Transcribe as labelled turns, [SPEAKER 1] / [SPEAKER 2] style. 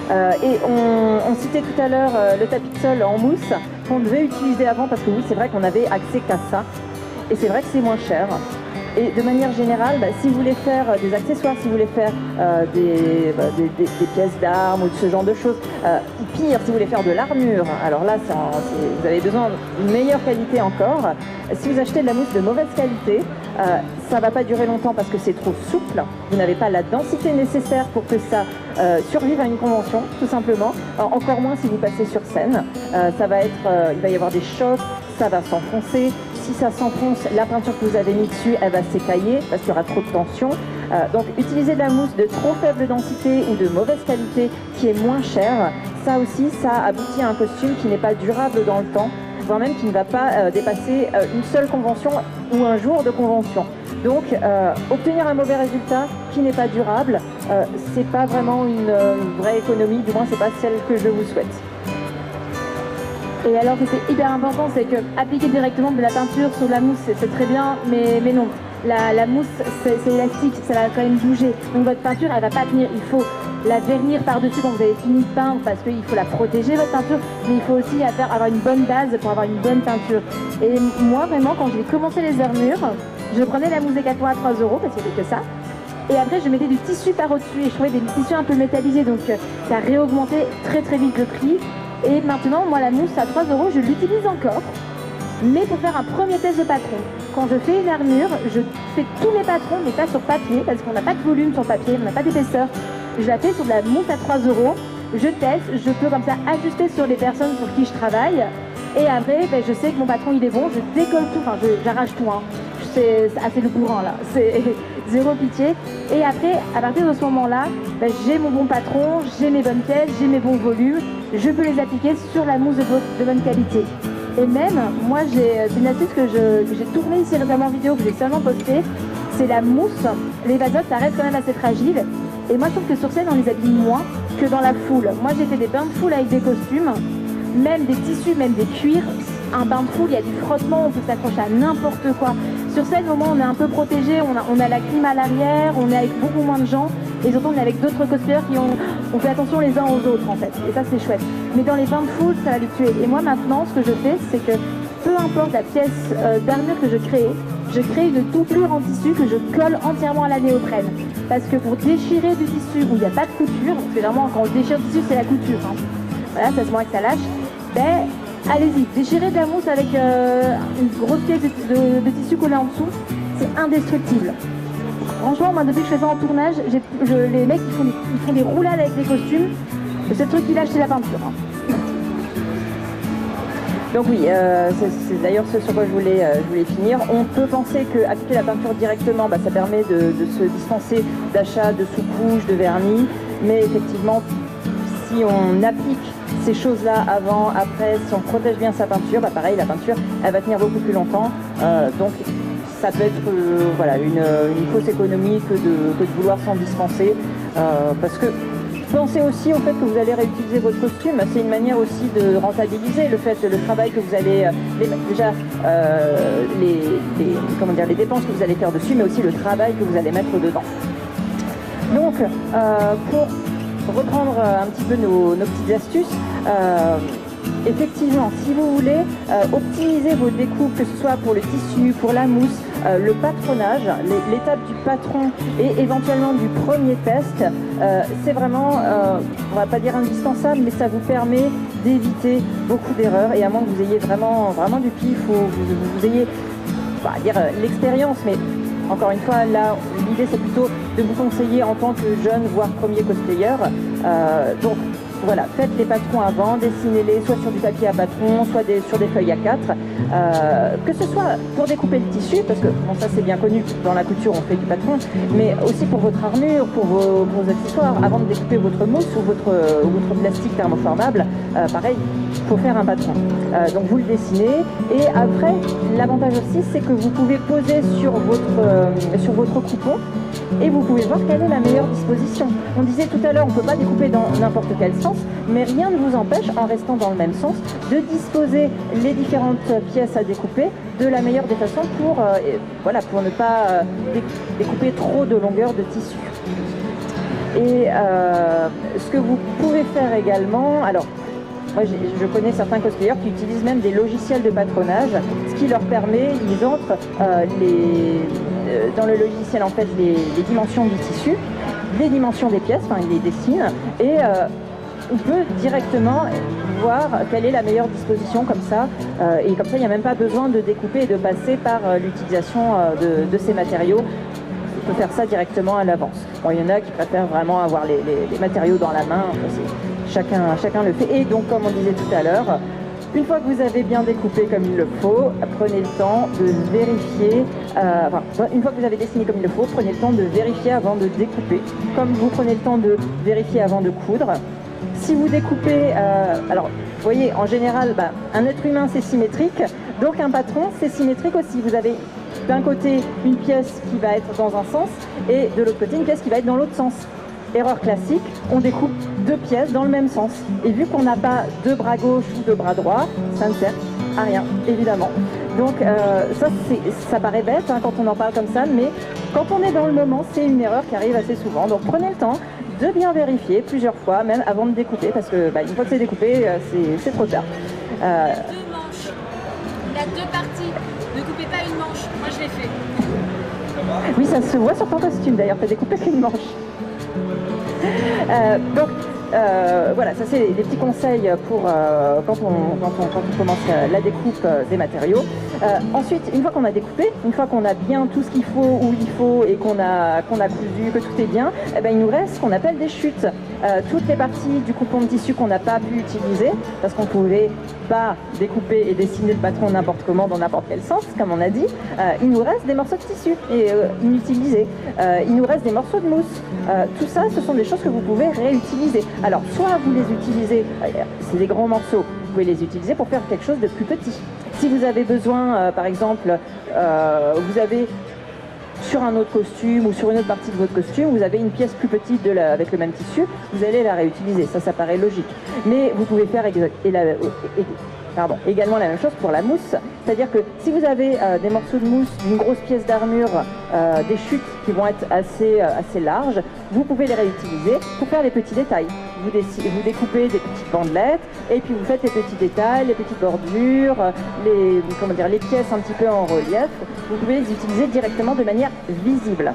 [SPEAKER 1] Et on citait tout à l'heure le tapis de sol en mousse qu'on devait utiliser avant parce que oui, c'est vrai qu'on avait accès qu'à ça. Et c'est vrai que c'est moins cher. Et de manière générale, si vous voulez faire des accessoires, si vous voulez faire des pièces d'armes ou de ce genre de choses, pire, si vous voulez faire de l'armure, alors là, vous avez besoin d'une meilleure qualité encore. Si vous achetez de la mousse de mauvaise qualité, ça ne va pas durer longtemps parce que c'est trop souple. Vous n'avez pas la densité nécessaire pour que ça survive à une convention, tout simplement. Encore moins si vous passez sur scène. Il va y avoir des chocs, ça va s'enfoncer. Si ça s'enfonce, la peinture que vous avez mis dessus, elle va s'écailler parce qu'il y aura trop de tension. Donc utiliser de la mousse de trop faible densité ou de mauvaise qualité qui est moins chère, ça aussi, ça aboutit à un costume qui n'est pas durable dans le temps, voire même qui ne va pas dépasser une seule convention ou un jour de convention. Donc obtenir un mauvais résultat qui n'est pas durable, c'est pas vraiment une vraie économie, du moins c'est pas celle que je vous souhaite.
[SPEAKER 2] Et alors que c'est hyper important, c'est que appliquer directement de la peinture sur la mousse, c'est très bien, mais non. La mousse, c'est élastique, ça va quand même bouger. Donc votre peinture, elle va pas tenir. Il faut la vernir par-dessus quand vous avez fini de peindre, parce qu'il faut la protéger, votre peinture, mais il faut aussi avoir une bonne base pour avoir une bonne peinture. Et moi, vraiment, quand j'ai commencé les armures, je prenais la mousse Decathlon à 3 €, parce qu'il n'y avait que ça. Et après, je mettais du tissu par au-dessus, et je trouvais des tissus un peu métallisés, donc ça réaugmentait très très vite le prix. Et maintenant, moi, la mousse à 3 €, je l'utilise encore, mais pour faire un premier test de patron. Quand je fais une armure, je fais tous mes patrons, mais pas sur papier, parce qu'on n'a pas de volume sur papier, on n'a pas d'épaisseur. Je la fais sur de la mousse à 3 €, je teste, je peux comme ça ajuster sur les personnes pour qui je travaille. Et après, je sais que mon patron, il est bon, je décolle tout, enfin, j'arrache tout, hein. C'est assez le courant, là. C'est zéro pitié. Et après, à partir de ce moment-là, j'ai mon bon patron, j'ai mes bonnes pièces, j'ai mes bons volumes, je peux les appliquer sur la mousse de bonne qualité. Et même, moi, c'est une astuce que j'ai tournée ici récemment en vidéo, que j'ai seulement postée, c'est la mousse. Les vasottes, ça reste quand même assez fragile. Et moi, je trouve que sur scène, on les abîme moins que dans la foule. Moi, j'ai fait des bains de foule avec des costumes, même des tissus, même des cuirs. Un bain de foule, il y a du frottement, on peut s'accrocher à n'importe quoi. Sur scène, au moins, on est un peu protégé, on a la clim à l'arrière, on est avec beaucoup moins de gens, et surtout, on est avec d'autres cosplayers qui on fait attention les uns aux autres, en fait. Et ça, c'est chouette. Mais dans les bains de foule, ça va les tuer. Et moi, maintenant, ce que je fais, c'est que peu importe la pièce d'armure que je crée une doublure en tissu que je colle entièrement à la néoprène. Parce que pour déchirer du tissu où il n'y a pas de couture, parce que vraiment, quand on déchire du tissu, c'est la couture, hein. Voilà, c'est à ce moment que ça lâche. Allez-y, déchirez de la mousse avec une grosse pièce de tissu collé en dessous, c'est indestructible. Franchement, moi, depuis que je fais ça en tournage, les mecs, ils font des roulades avec les costumes. Le seul truc qui lâche, c'est la peinture, hein.
[SPEAKER 1] Donc oui, c'est d'ailleurs ce sur quoi je voulais finir. On peut penser qu'appliquer la peinture directement, ça permet de se dispenser d'achat de sous-couches, de vernis, mais effectivement, si on applique ces choses-là avant, après, si on protège bien sa peinture, pareil, la peinture, elle va tenir beaucoup plus longtemps. Donc ça peut être une fausse économie que de vouloir s'en dispenser. Parce que pensez aussi au fait que vous allez réutiliser votre costume. C'est une manière aussi de rentabiliser le travail que vous allez... les dépenses que vous allez faire dessus, mais aussi le travail que vous allez mettre dedans. Donc, pour reprendre un petit peu nos petites astuces, effectivement, si vous voulez optimiser vos découpes, que ce soit pour le tissu, pour la mousse, le patronage, l'étape du patron et éventuellement du premier test, c'est vraiment, on va pas dire indispensable, mais ça vous permet d'éviter beaucoup d'erreurs. Et à moins que vous ayez vraiment du pif ou vous ayez, on va dire, l'expérience, mais encore une fois, là, l'idée c'est plutôt de vous conseiller en tant que jeune, voire premier cosplayer. Donc voilà, faites les patrons avant, dessinez-les soit sur du papier à patron, soit sur des feuilles A4. Que ce soit pour découper le tissu, parce que bon, ça c'est bien connu, dans la couture on fait du patron, mais aussi pour votre armure, pour vos accessoires, avant de découper votre mousse ou votre plastique thermoformable, pareil, il faut faire un patron. Donc vous le dessinez, et après, l'avantage aussi c'est que vous pouvez poser sur votre coupon, et vous pouvez voir quelle est la meilleure disposition. On disait tout à l'heure, on ne peut pas découper dans n'importe quel sens, mais rien ne vous empêche, en restant dans le même sens, de disposer les différentes pièces à découper de la meilleure des façons pour ne pas découper trop de longueur de tissu. Et Ce que vous pouvez faire également, alors moi je connais certains cosplayers qui utilisent même des logiciels de patronage, ce qui leur permet, ils entrent dans le logiciel en fait les dimensions du tissu, les dimensions des pièces, enfin ils les dessinent, et on peut directement voir quelle est la meilleure disposition comme ça, et comme ça il n'y a même pas besoin de découper et de passer par l'utilisation de ces matériaux. On peut faire ça directement à l'avance. Bon, il y en a qui préfèrent vraiment avoir les matériaux dans la main, chacun le fait. Et donc comme on disait tout à l'heure, une fois que vous avez bien découpé comme il le faut, prenez le temps de vérifier, une fois que vous avez dessiné comme il le faut, prenez le temps de vérifier avant de découper, comme vous prenez le temps de vérifier avant de coudre. Si vous découpez, alors vous voyez, en général, un être humain c'est symétrique, donc un patron c'est symétrique aussi. Vous avez d'un côté une pièce qui va être dans un sens et de l'autre côté une pièce qui va être dans l'autre sens. Erreur classique, on découpe deux pièces dans le même sens. Et vu qu'on n'a pas deux bras gauche ou deux bras droit, ça ne sert à rien, évidemment. Donc ça paraît bête quand on en parle comme ça, mais quand on est dans le moment, c'est une erreur qui arrive assez souvent. Donc prenez le temps de bien vérifier plusieurs fois, même avant de découper, parce que une fois que c'est découpé, c'est trop tard.
[SPEAKER 3] Deux manches. Il y a deux parties. Ne coupez pas une manche. Moi, je l'ai fait.
[SPEAKER 1] Oui, ça se voit sur ton costume d'ailleurs, tu as découpé qu'une manche. Voilà, ça c'est des petits conseils pour quand on commence la découpe des matériaux. Ensuite, une fois qu'on a découpé, une fois qu'on a bien tout ce qu'il faut, où il faut, et qu'on a cousu, que tout est bien, il nous reste ce qu'on appelle des chutes. Toutes les parties du coupon de tissu qu'on n'a pas pu utiliser, parce qu'on ne pouvait pas découper et dessiner le patron n'importe comment, dans n'importe quel sens, comme on a dit, il nous reste des morceaux de tissu inutilisés. Il nous reste des morceaux de mousse. Tout ça, ce sont des choses que vous pouvez réutiliser. Alors, soit vous les utilisez, c'est des grands morceaux, vous pouvez les utiliser pour faire quelque chose de plus petit. Si vous avez besoin, par exemple, vous avez sur un autre costume ou sur une autre partie de votre costume, vous avez une pièce plus petite avec le même tissu, vous allez la réutiliser, ça paraît logique. Mais vous pouvez faire également la même chose pour la mousse, c'est-à-dire que si vous avez des morceaux de mousse d'une grosse pièce d'armure, des chutes qui vont être assez larges, vous pouvez les réutiliser pour faire des petits détails. Vous découpez des petites bandelettes et puis vous faites les petits détails, les petites bordures, les pièces un petit peu en relief. Vous pouvez les utiliser directement de manière visible.